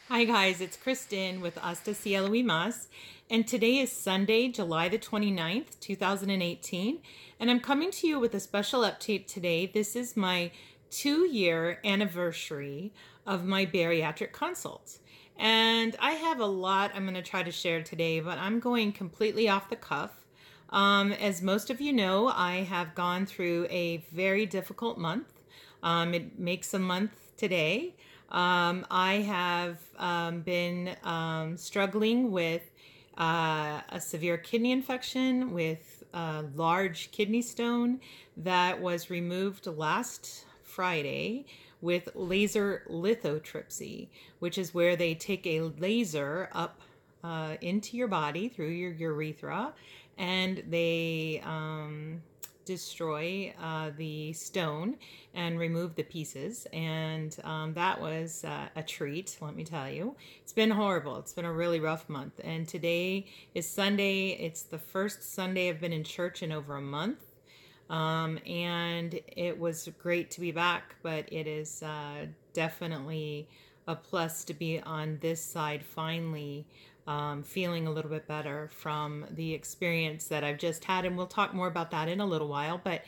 Hi guys, it's Kristen with Hasta Cielo y Mas, and today is Sunday, July the 29th, 2018, and I'm coming to you with a special update today. This is my 2-year anniversary of my bariatric consult, and I have a lot I'm going to try to share today, but I'm going completely off the cuff. As most of you know, I have gone through a very difficult month. It makes a month today. I have been struggling with a severe kidney infection with a large kidney stone that was removed last Friday with laser lithotripsy, which is where they take a laser up into your body through your urethra, and they destroy the stone and remove the pieces. And that was a treat, let me tell you. It's been horrible. It's been a really rough month. And today is Sunday. It's the first Sunday I've been in church in over a month. And it was great to be back, but it is definitely a plus to be on this side finally, feeling a little bit better from the experience that I've just had. And we'll talk more about that in a little while. But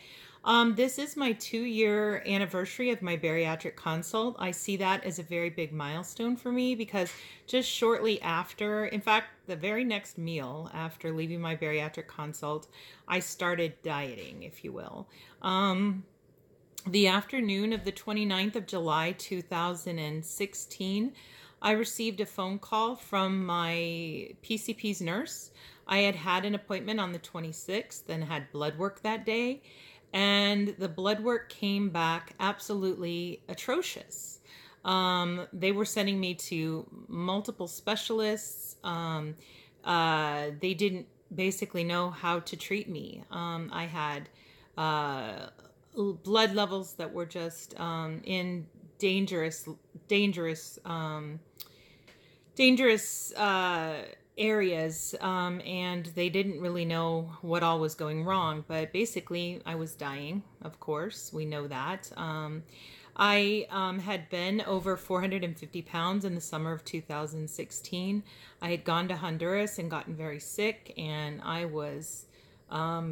this is my 2-year anniversary of my bariatric consult. I see that as a very big milestone for me because just shortly after, in fact, the very next meal after leaving my bariatric consult, I started dieting, if you will. The afternoon of the 29th of July, 2016, I received a phone call from my PCP's nurse. I had had an appointment on the 26th and had blood work that day, and the blood work came back absolutely atrocious. They were sending me to multiple specialists. They didn't basically know how to treat me. I had blood levels that were just in dangerous areas, and they didn't really know what all was going wrong. But basically, I was dying, of course. We know that. I had been over 450 pounds in the summer of 2016. I had gone to Honduras and gotten very sick, and I was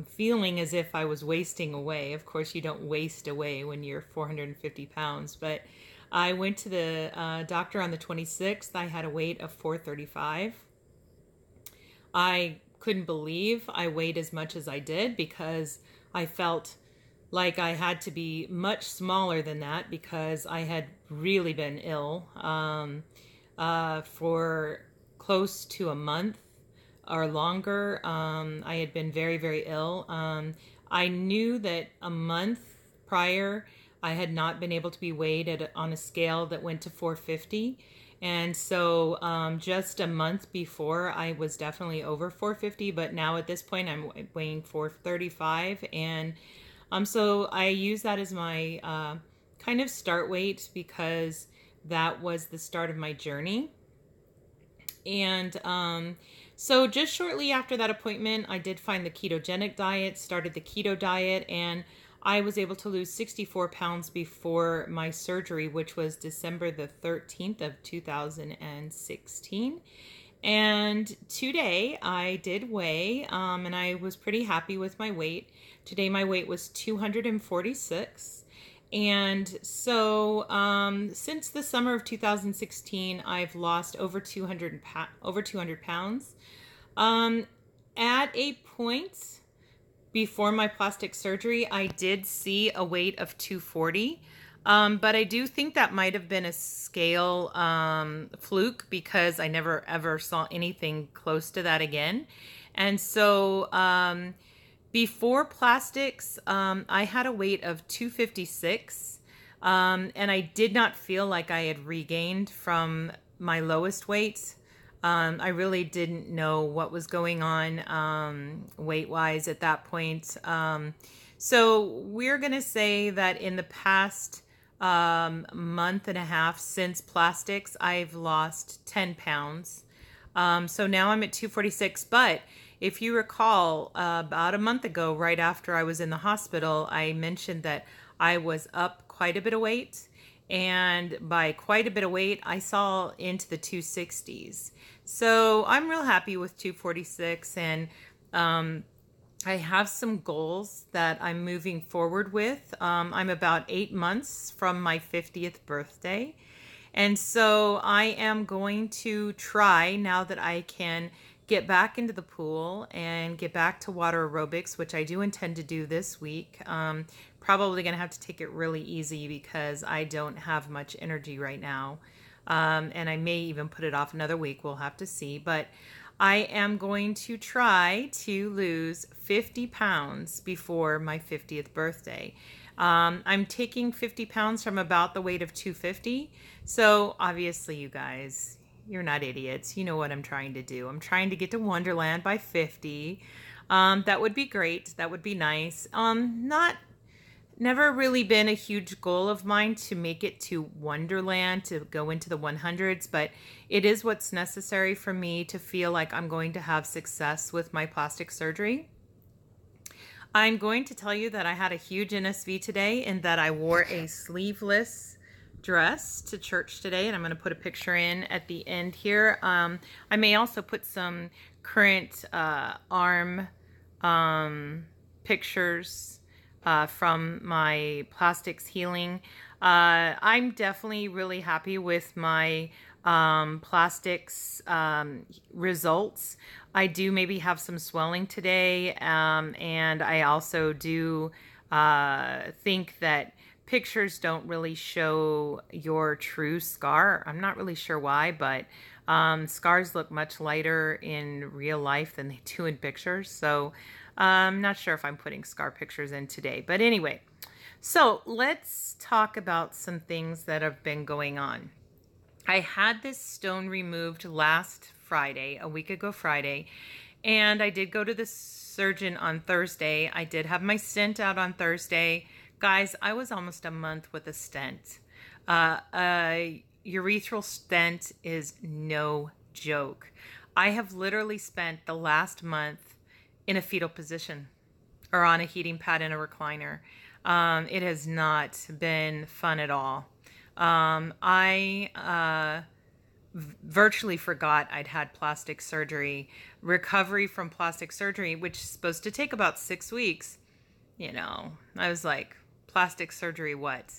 feeling as if I was wasting away. Of course, you don't waste away when you're 450 pounds, but I went to the doctor on the 26th. I had a weight of 435. I couldn't believe I weighed as much as I did because I felt like I had to be much smaller than that because I had really been ill for close to a month or longer. I had been very, very ill. I knew that a month prior, I had not been able to be weighed on a scale that went to 450. And so just a month before, I was definitely over 450. But now at this point, I'm weighing 435. And so I use that as my kind of start weight because that was the start of my journey. And so just shortly after that appointment, I did find the ketogenic diet, started the keto diet, and I was able to lose 64 pounds before my surgery, which was December the 13th of 2016. And today I did weigh, and I was pretty happy with my weight. Today my weight was 246. And so since the summer of 2016, I've lost over 200 pounds. At a point before my plastic surgery, I did see a weight of 240. But I do think that might have been a scale fluke because I never ever saw anything close to that again. And so before plastics, I had a weight of 256, and I did not feel like I had regained from my lowest weight. I really didn't know what was going on weight-wise at that point. So we're going to say that in the past month and a half since plastics, I've lost 10 pounds. So now I'm at 246, but if you recall, about a month ago, right after I was in the hospital, I mentioned that I was up quite a bit of weight. and by quite a bit of weight. I saw into the 260s. So I'm real happy with 246, and I have some goals that I'm moving forward with. I'm about 8 months from my 50th birthday. And so I am going to try, now that I can get back into the pool and get back to water aerobics, which I do intend to do this week. Probably going to have to take it really easy because I don't have much energy right now. And I may even put it off another week. We'll have to see. But I am going to try to lose 50 pounds before my 50th birthday. I'm taking 50 pounds from about the weight of 250. So obviously, you guys, you're not idiots. You know what I'm trying to do. I'm trying to get to Wonderland by 50. That would be great. That would be nice. Never really been a huge goal of mine to make it to Wonderland, to go into the 100s, but it is what's necessary for me to feel like I'm going to have success with my plastic surgery. I'm going to tell you that I had a huge NSV today and that I wore a sleeveless dress to church today, and I'm going to put a picture in at the end here. I may also put some current arm pictures from my plastics healing. I'm definitely really happy with my plastics results. I do maybe have some swelling today, and I also do think that pictures don't really show your true scar. I'm not really sure why, but scars look much lighter in real life than they do in pictures. So I'm not sure if I'm putting scar pictures in today. But anyway, so let's talk about some things that have been going on. I had this stone removed last Friday, a week ago Friday, and I did go to the surgeon on Thursday. I did have my stent out on Thursday. Guys, I was almost a month with a stent. A urethral stent is no joke. I have literally spent the last month in a fetal position or on a heating pad in a recliner. It has not been fun at all. I virtually forgot I'd had plastic surgery. Recovery from plastic surgery, which is supposed to take about 6 weeks, you know, I was like, plastic surgery what?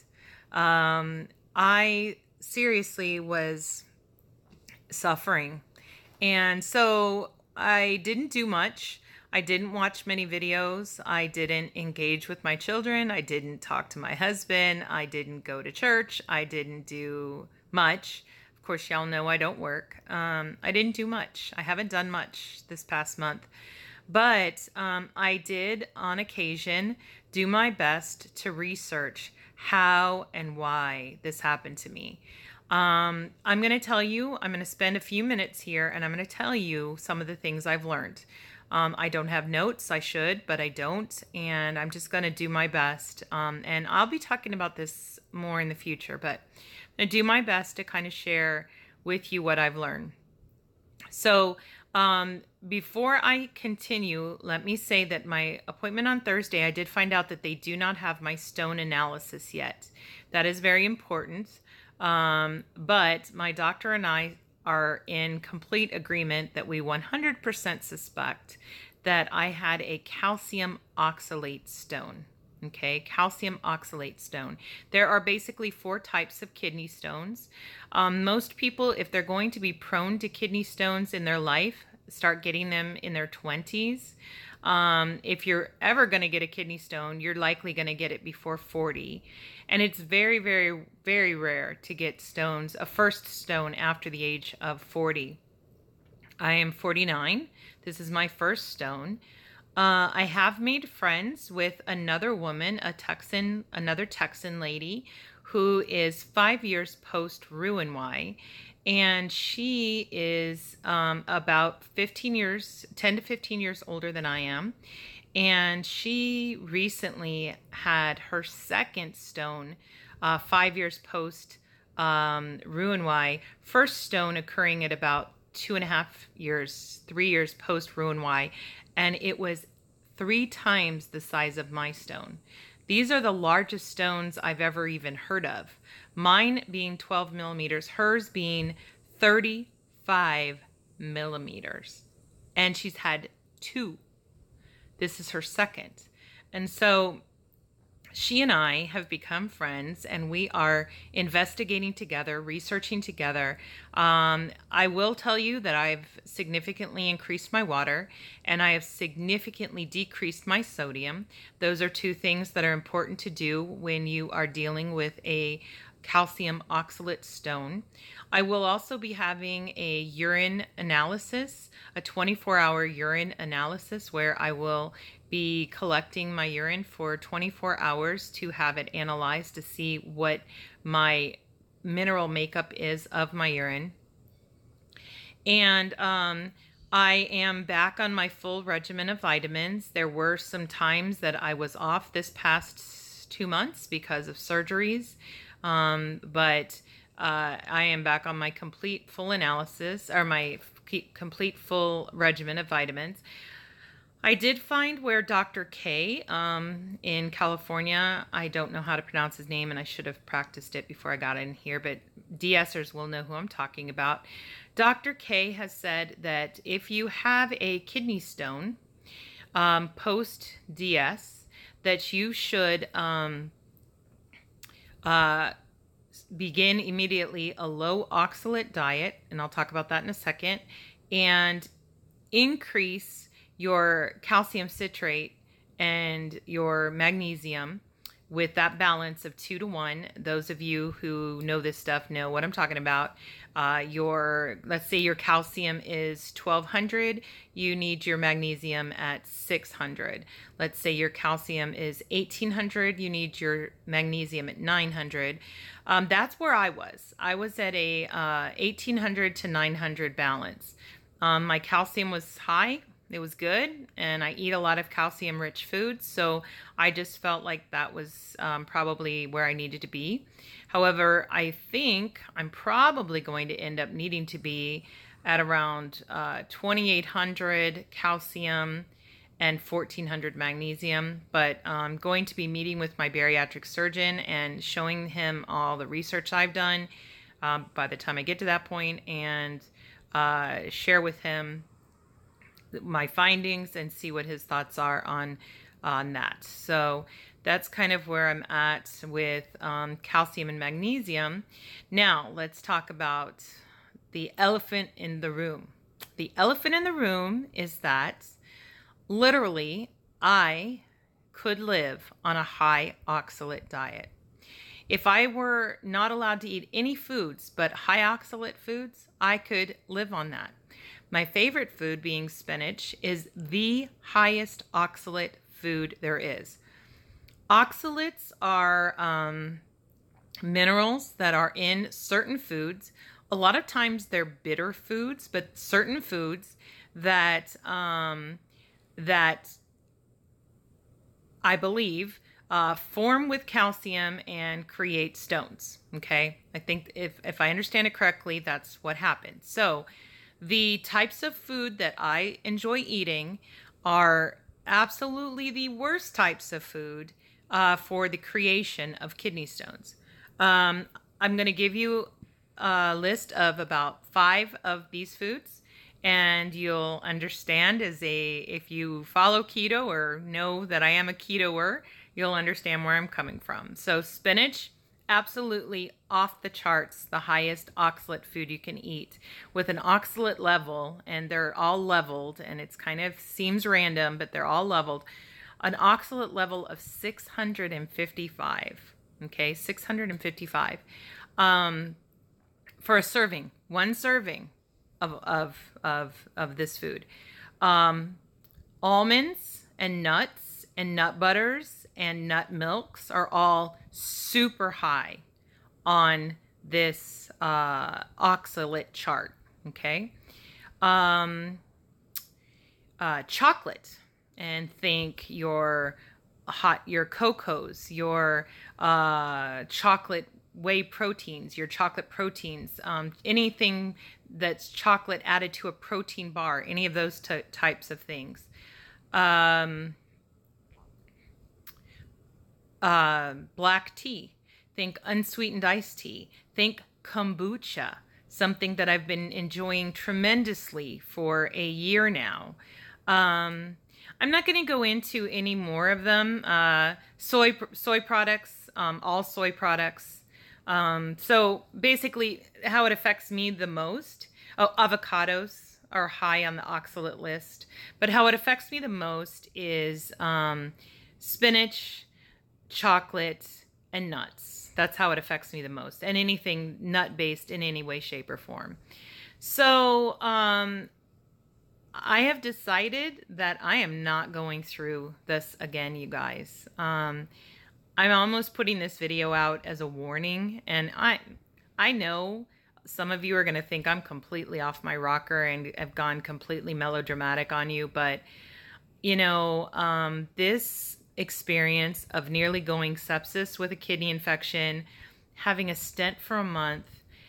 I seriously was suffering. And so I didn't do much. I didn't watch many videos. I didn't engage with my children. I didn't talk to my husband. I didn't go to church. I didn't do much. Of course, y'all know I don't work. I didn't do much. I haven't done much this past month. But I did, on occasion, do my best to research how and why this happened to me. I'm going to tell you, I'm going to spend a few minutes here, and I'm going to tell you some of the things I've learned. I don't have notes. I should, but I don't. And I'm just going to do my best. And I'll be talking about this more in the future, but I'm going to do my best to kind of share with you what I've learned. So before I continue, let me say that my appointment on Thursday, I did find out that they do not have my stone analysis yet. That is very important. But my doctor and I are in complete agreement that we 100% suspect that I had a calcium oxalate stone. Okay, calcium oxalate stone. There are basically 4 types of kidney stones. Most people, if they're going to be prone to kidney stones in their life, start getting them in their 20s. If you're ever going to get a kidney stone, you're likely going to get it before 40. And it's very, very, very rare to get stones, a first stone after the age of 40. I am 49. This is my first stone. I have made friends with another woman, another Texan lady, who is 5 years post Roux-en-Y. And she is about 10 to 15 years older than I am. And she recently had her second stone 5 years post Roux-en-Y. First stone occurring at about 2.5 years, 3 years post Roux-en-Y. And it was 3 times the size of my stone. These are the largest stones I've ever even heard of. Mine being 12 millimeters, hers being 35 millimeters. And she's had two. This is her second. And so she and I have become friends, and we are investigating together, researching together. I will tell you that I've significantly increased my water, and I have significantly decreased my sodium. Those are two things that are important to do when you are dealing with a calcium oxalate stone. I will also be having a urine analysis, a 24-hour urine analysis, where I will be collecting my urine for 24 hours to have it analyzed to see what my mineral makeup is of my urine. And I am back on my full regimen of vitamins. There were some times that I was off this past 2 months because of surgeries, but I am back on my complete full analysis, or my complete full regimen of vitamins. I did find where Dr. K in California, I don't know how to pronounce his name, and I should have practiced it before I got in here, but DSers will know who I'm talking about. Dr. K has said that if you have a kidney stone post-DS, that you should begin immediately a low oxalate diet, and I'll talk about that in a second, and increase your calcium citrate and your magnesium with that balance of 2 to 1. Those of you who know this stuff know what I'm talking about. Let's say your calcium is 1200, you need your magnesium at 600. Let's say your calcium is 1800, you need your magnesium at 900. That's where I was. I was at a 1800 to 900 balance. My calcium was high. It was good, and I eat a lot of calcium-rich foods, so I just felt like that was probably where I needed to be. However, I think I'm probably going to end up needing to be at around 2800 calcium and 1400 magnesium, but I'm going to be meeting with my bariatric surgeon and showing him all the research I've done by the time I get to that point, and share with him my findings and see what his thoughts are on that. So that's kind of where I'm at with calcium and magnesium. Now let's talk about the elephant in the room. The elephant in the room is that literally I could live on a high oxalate diet. If I were not allowed to eat any foods but high oxalate foods, I could live on that. My favorite food, being spinach, is the highest oxalate food there is. Oxalates are minerals that are in certain foods. A lot of times they're bitter foods, but certain foods that that I believe form with calcium and create stones. Okay, I think if I understand it correctly, that's what happens. So the types of food that I enjoy eating are absolutely the worst types of food for the creation of kidney stones. I'm going to give you a list of about 5 of these foods, and you'll understand if you follow keto or know that I am a ketoer, you'll understand where I'm coming from. So spinach, absolutely off the charts, the highest oxalate food you can eat, with an oxalate level, and they're all leveled, and it's kind of seems random, but they're all leveled, an oxalate level of 655. Okay, 655 for a serving, one serving of this food. Almonds and nuts and nut butters and nut milks are all super high on this oxalate chart. Okay, chocolate, and think your cocos, your chocolate whey proteins, your chocolate proteins, anything that's chocolate added to a protein bar, any of those types of things. black tea. Think unsweetened iced tea. Think kombucha, something that I've been enjoying tremendously for a year now. I'm not going to go into any more of them. Soy products, all soy products. So basically, how it affects me the most. Oh, avocados are high on the oxalate list, but how it affects me the most is spinach, chocolate, and nuts. That's how it affects me the most, and anything nut-based in any way, shape, or form. So I have decided that I am not going through this again, you guys. I'm almost putting this video out as a warning, and I know some of you are going to think I'm completely off my rocker and have gone completely melodramatic on you, but you know, this experience of nearly going sepsis with a kidney infection, having a stent for a month,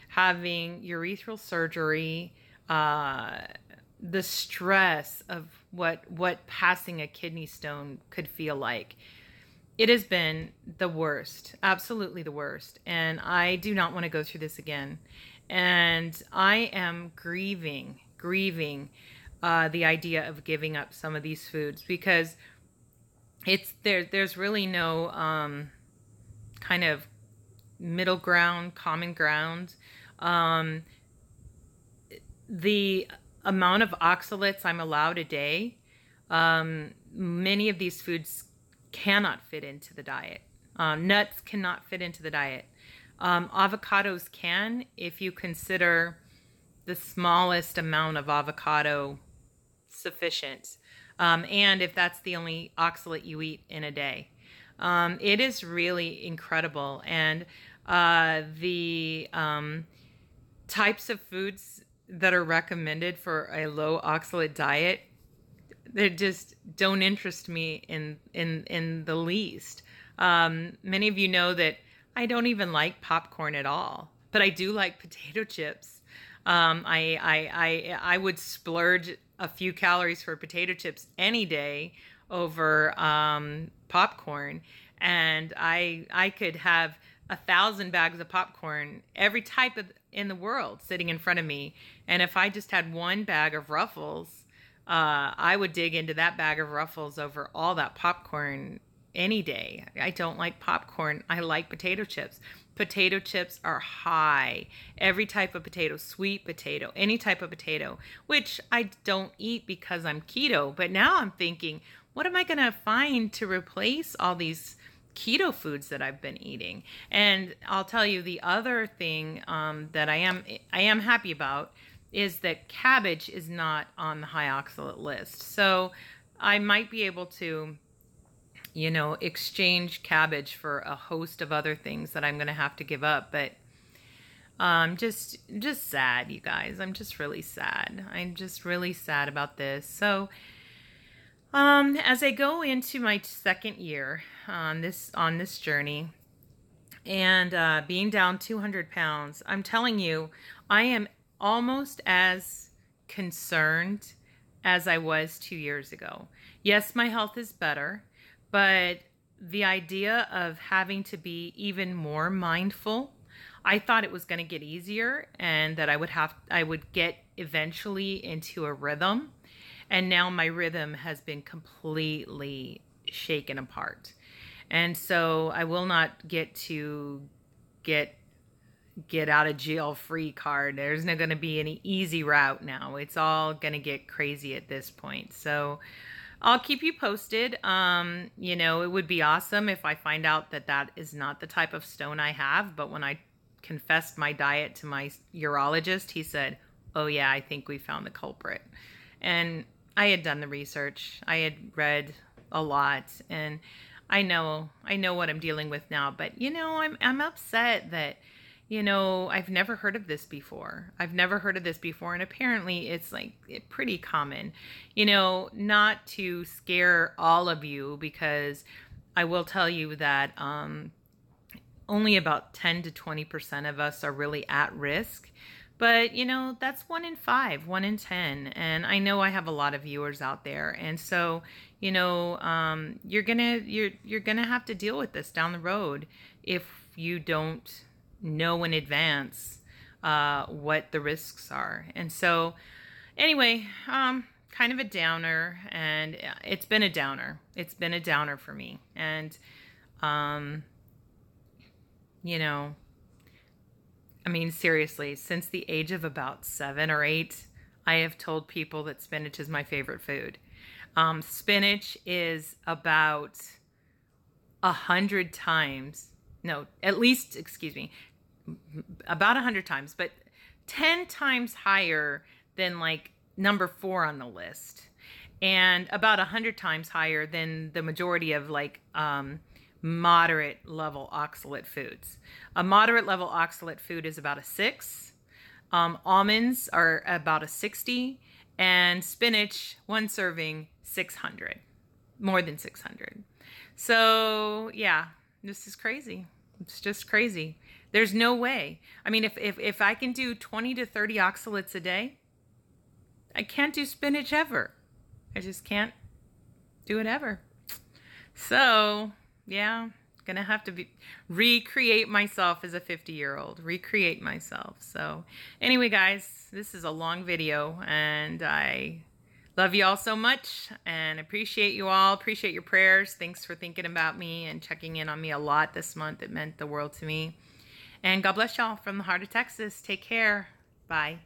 having urethral surgery, the stress of what passing a kidney stone could feel like. It has been the worst, absolutely the worst. And I do not want to go through this again. And I am grieving the idea of giving up some of these foods, because there's really no kind of middle ground, common ground. The amount of oxalates I'm allowed a day, many of these foods cannot fit into the diet. Nuts cannot fit into the diet. Avocados can, if you consider the smallest amount of avocado sufficient. And if that's the only oxalate you eat in a day. It is really incredible. And the types of foods that are recommended for a low oxalate diet, they just don't interest me in the least. Many of you know that I don't even like popcorn at all, but I do like potato chips. I would splurge a few calories for potato chips any day over popcorn, and I could have 1,000 bags of popcorn, every type of in the world, sitting in front of me. And if I just had one bag of Ruffles, I would dig into that bag of Ruffles over all that popcorn any day. I don't like popcorn. I like potato chips. Potato chips are high. Every type of potato, sweet potato, any type of potato, which I don't eat because I'm keto. But now I'm thinking, what am I going to find to replace all these keto foods that I've been eating? And I'll tell you the other thing that I am happy about is that cabbage is not on the high oxalate list. So I might be able to, you know, exchange cabbage for a host of other things that I'm going to have to give up. But just sad, you guys. I'm just really sad. I'm just really sad about this. So as I go into my second year on this journey, and being down 200 pounds, I'm telling you, I am almost as concerned as I was 2 years ago. Yes, my health is better, but the idea of having to be even more mindful, I thought it was going to get easier and that I would get eventually into a rhythm. And now my rhythm has been completely shaken apart. And so I will not get to get out of jail free card. There's not going to be any easy route now. It's all going to get crazy at this point. So I'll keep you posted. You know, it would be awesome if I find out that that is not the type of stone I have. But when I confessed my diet to my urologist, he said, "Oh yeah, I think we found the culprit." And I had done the research. I had read a lot, and I know what I'm dealing with now. But you know, I'm upset that, you know, I've never heard of this before. I've never heard of this before, and apparently it's like pretty common. You know, not to scare all of you, because I will tell you that only about 10 to 20% of us are really at risk. But, you know, that's 1 in 5, 1 in 10. And I know I have a lot of viewers out there. And so, you're gonna have to deal with this down the road if you don't know in advance what the risks are. And so, anyway, kind of a downer, and it's been a downer. It's been a downer for me, and I mean, seriously, since the age of about 7 or 8, I have told people that spinach is my favorite food. Spinach is about 100 times, no, at least, excuse me, about 100 times, but 10 times higher than like number 4 on the list, and about 100 times higher than the majority of like moderate level oxalate foods. A moderate level oxalate food is about a 6. Almonds are about a 60, and spinach, one serving, 600, more than 600. So yeah, this is crazy. It's just crazy. There's no way. I mean, if I can do 20 to 30 oxalates a day, I can't do spinach ever. I just can't do it ever. So yeah, gonna have to recreate myself as a 50-year-old, recreate myself. So anyway, guys, this is a long video, and I love you all so much and appreciate you all, appreciate your prayers. Thanks for thinking about me and checking in on me a lot this month. It meant the world to me. And God bless y'all from the heart of Texas. Take care. Bye.